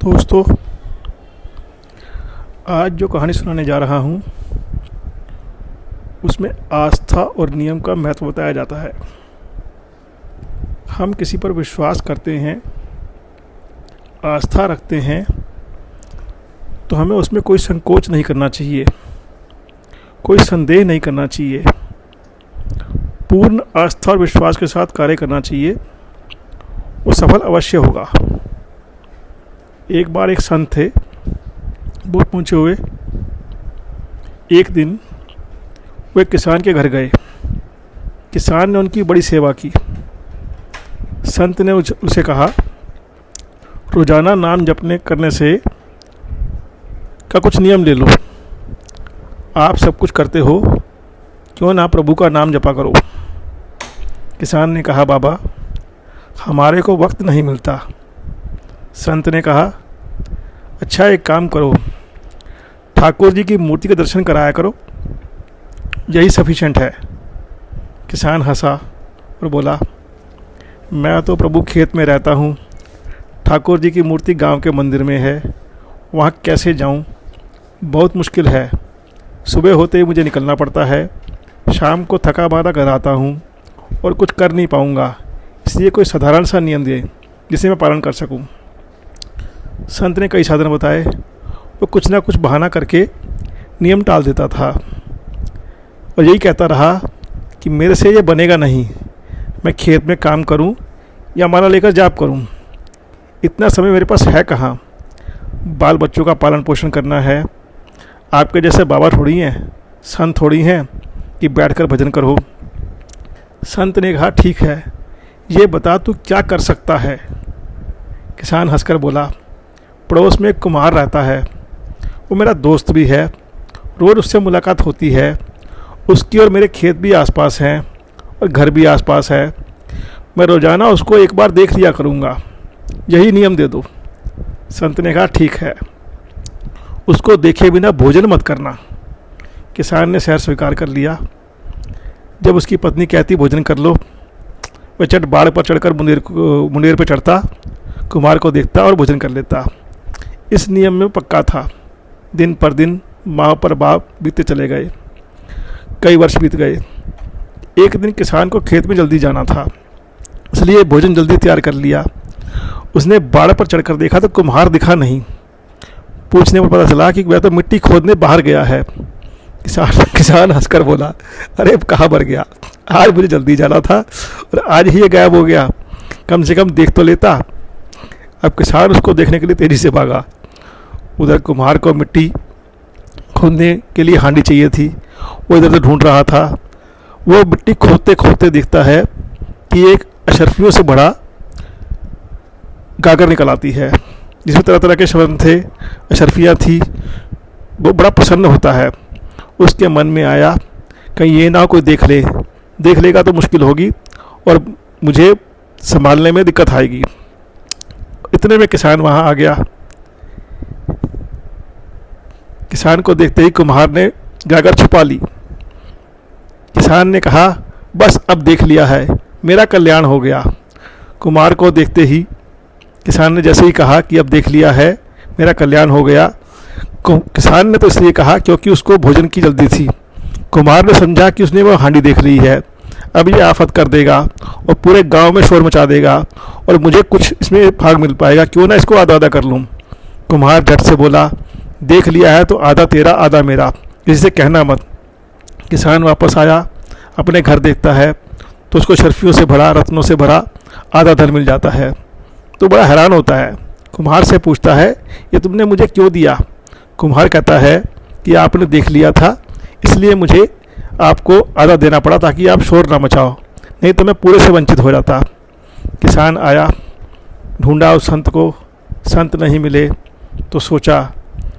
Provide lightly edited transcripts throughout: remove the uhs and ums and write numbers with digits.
दोस्तों, आज जो कहानी सुनाने जा रहा हूँ उसमें आस्था और नियम का महत्व बताया जाता है। हम किसी पर विश्वास करते हैं, आस्था रखते हैं, तो हमें उसमें कोई संकोच नहीं करना चाहिए, कोई संदेह नहीं करना चाहिए। पूर्ण आस्था और विश्वास के साथ कार्य करना चाहिए, वो सफल अवश्य होगा। एक बार एक संत थे, बहुत पहुँचे हुए। एक दिन वो एक किसान के घर गए। किसान ने उनकी बड़ी सेवा की। संत ने उसे कहा, रोज़ाना नाम जपने करने से का कुछ नियम ले लो। आप सब कुछ करते हो, क्यों ना प्रभु का नाम जपा करो। किसान ने कहा, बाबा हमारे को वक्त नहीं मिलता। संत ने कहा, अच्छा एक काम करो, ठाकुर जी की मूर्ति के दर्शन कराया करो, यही सफिशेंट है। किसान हंसा और बोला, मैं तो प्रभु खेत में रहता हूँ, ठाकुर जी की मूर्ति गांव के मंदिर में है, वहाँ कैसे जाऊँ, बहुत मुश्किल है। सुबह होते ही मुझे निकलना पड़ता है, शाम को थका मारा घर आता हूँ और कुछ कर नहीं पाऊँगा, इसलिए कोई साधारण सा नियम दे जिसे मैं पालन कर सकूँ। संत ने कई साधन बताए। वो कुछ ना कुछ बहाना करके नियम टाल देता था और यही कहता रहा कि मेरे से ये बनेगा नहीं, मैं खेत में काम करूं या माला लेकर जाप करूं, इतना समय मेरे पास है कहाँ। बाल बच्चों का पालन पोषण करना है, आपके जैसे बाबा थोड़ी हैं, संत थोड़ी हैं कि बैठकर भजन करो। संत ने कहा, ठीक है, ये बता तू क्या कर सकता है। किसान हंसकर बोला, पड़ोस में एक कुम्हार रहता है, वो मेरा दोस्त भी है, रोज़ उससे मुलाकात होती है। उसकी और मेरे खेत भी आसपास हैं और घर भी आसपास है, मैं रोज़ाना उसको एक बार देख लिया करूँगा, यही नियम दे दो। संत ने कहा, ठीक है, उसको देखे बिना भोजन मत करना। किसान ने शहर स्वीकार कर लिया। जब उसकी पत्नी कहती भोजन कर लो, वह चट बाड़ पर चढ़कर मुंडेर पर चढ़ता, कुम्हार को देखता और भोजन कर लेता। इस नियम में पक्का था। दिन पर दिन माँ पर बाप बीतते चले गए। कई वर्ष बीत गए। एक दिन किसान को खेत में जल्दी जाना था, इसलिए भोजन जल्दी तैयार कर लिया। उसने बाड़ पर चढ़कर देखा तो कुम्हार दिखा नहीं। पूछने पर पता चला कि वह तो मिट्टी खोदने बाहर गया है। किसान हंसकर बोला, अरे कहाँ मर गया, आज मुझे जल्दी जाना था और आज ही ये गायब हो गया, कम से कम देख तो लेता। अब किसान उसको देखने के लिए तेज़ी से भागा। उधर कुम्हार को मिट्टी खोदने के लिए हांडी चाहिए थी, वो इधर उधर ढूंढ रहा था। वो मिट्टी खोदते खोदते दिखता है कि एक अशर्फियों से बड़ा गागर निकल आती है, जिसमें तरह तरह के शब्द थे, अशर्फियाँ थी। वो बड़ा प्रसन्न होता है। उसके मन में आया, कहीं ये ना कोई देख लेगा तो मुश्किल होगी और मुझे संभालने में दिक्कत आएगी। इतने में किसान वहाँ आ गया। किसान को देखते ही कुम्हार ने गागर छुपा ली। किसान ने कहा, बस अब देख लिया है, मेरा कल्याण हो गया। कुम्हार को देखते ही किसान ने जैसे ही कहा कि अब देख लिया है, मेरा कल्याण हो गया, किसान ने तो इसलिए कहा क्योंकि उसको भोजन की जल्दी थी। कुम्हार ने समझा कि उसने वो हांडी देख ली है, अब ये आफत कर देगा और पूरे गांव में शोर मचा देगा और मुझे कुछ इसमें भाग मिल पाएगा, क्यों ना इसको आधा आधा कर लूँ। कुम्हार झट से बोला, देख लिया है तो आधा तेरा आधा मेरा, किसी से कहना मत। किसान वापस आया, अपने घर देखता है तो उसको शर्फियों से भरा, रत्नों से भरा आधा धन मिल जाता है। तो बड़ा हैरान होता है। कुम्हार से पूछता है, ये तुमने मुझे क्यों दिया। कुम्हार कहता है कि आपने देख लिया था, इसलिए मुझे आपको आधा देना पड़ा ताकि आप शोर ना मचाओ, नहीं तो मैं पूरे से वंचित हो जाता। किसान आया, ढूंढा उस संत को, संत नहीं मिले तो सोचा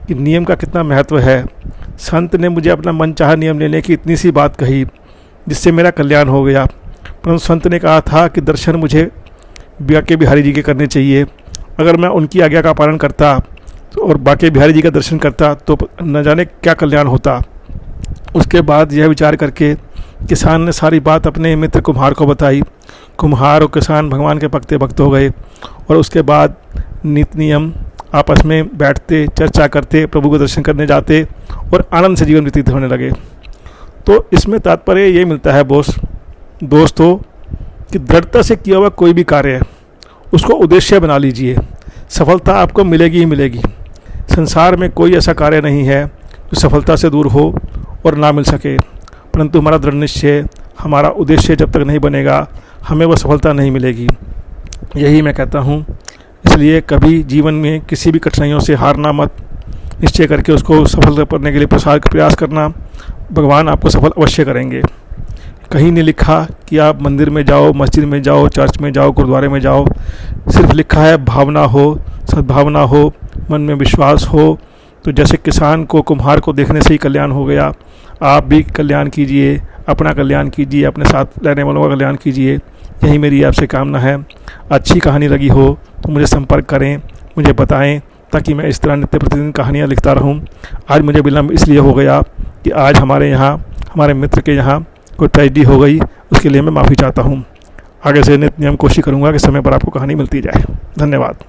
कि नियम का कितना महत्व है। संत ने मुझे अपना मनचाहा नियम लेने की इतनी सी बात कही जिससे मेरा कल्याण हो गया, परंतु संत ने कहा था कि दर्शन मुझे बांके बिहारी जी के करने चाहिए। अगर मैं उनकी आज्ञा का पालन करता और बांके बिहारी जी का दर्शन करता तो न जाने क्या कल्याण होता। उसके बाद यह विचार करके किसान ने सारी बात अपने मित्र कुम्हार को बताई। कुम्हार और किसान भगवान के पक्के भक्त हो गए और उसके बाद नित नियम आपस में बैठते, चर्चा करते, प्रभु का दर्शन करने जाते और आनंद से जीवन व्यतीत होने लगे। तो इसमें तात्पर्य ये मिलता है दोस्तों कि दृढ़ता से किया हुआ कोई भी कार्य है उसको उद्देश्य बना लीजिए, सफलता आपको मिलेगी ही मिलेगी। संसार में कोई ऐसा कार्य नहीं है जो सफलता से दूर हो और ना मिल सके, परंतु हमारा दृढ़ निश्चय, हमारा उद्देश्य जब तक नहीं बनेगा हमें वह सफलता नहीं मिलेगी। यही मैं कहता हूँ। इसलिए कभी जीवन में किसी भी कठिनाइयों से हारना मत, निश्चय करके उसको सफल करने के लिए प्रयास करना। भगवान आपको सफल अवश्य करेंगे। कहीं नहीं लिखा कि आप मंदिर में जाओ, मस्जिद में जाओ, चर्च में जाओ, गुरुद्वारे में जाओ। सिर्फ लिखा है भावना हो, सद्भावना हो, मन में विश्वास हो। तो जैसे किसान को, कुम्हार को देखने से ही कल्याण हो गया, आप भी कल्याण कीजिए, अपना कल्याण कीजिए, अपने साथ रहने वालों का कल्याण कीजिए। यही मेरी आपसे कामना है। अच्छी कहानी लगी हो तो मुझे संपर्क करें, मुझे बताएं, ताकि मैं इस तरह नित्य प्रतिदिन कहानियाँ लिखता रहूं। आज मुझे विलम्ब इसलिए हो गया कि आज हमारे यहाँ, हमारे मित्र के यहाँ कोई ट्रेजेडी हो गई, उसके लिए मैं माफ़ी चाहता हूँ। आगे से नित्य नियम कोशिश करूँगा कि समय पर आपको कहानी मिलती जाए। धन्यवाद।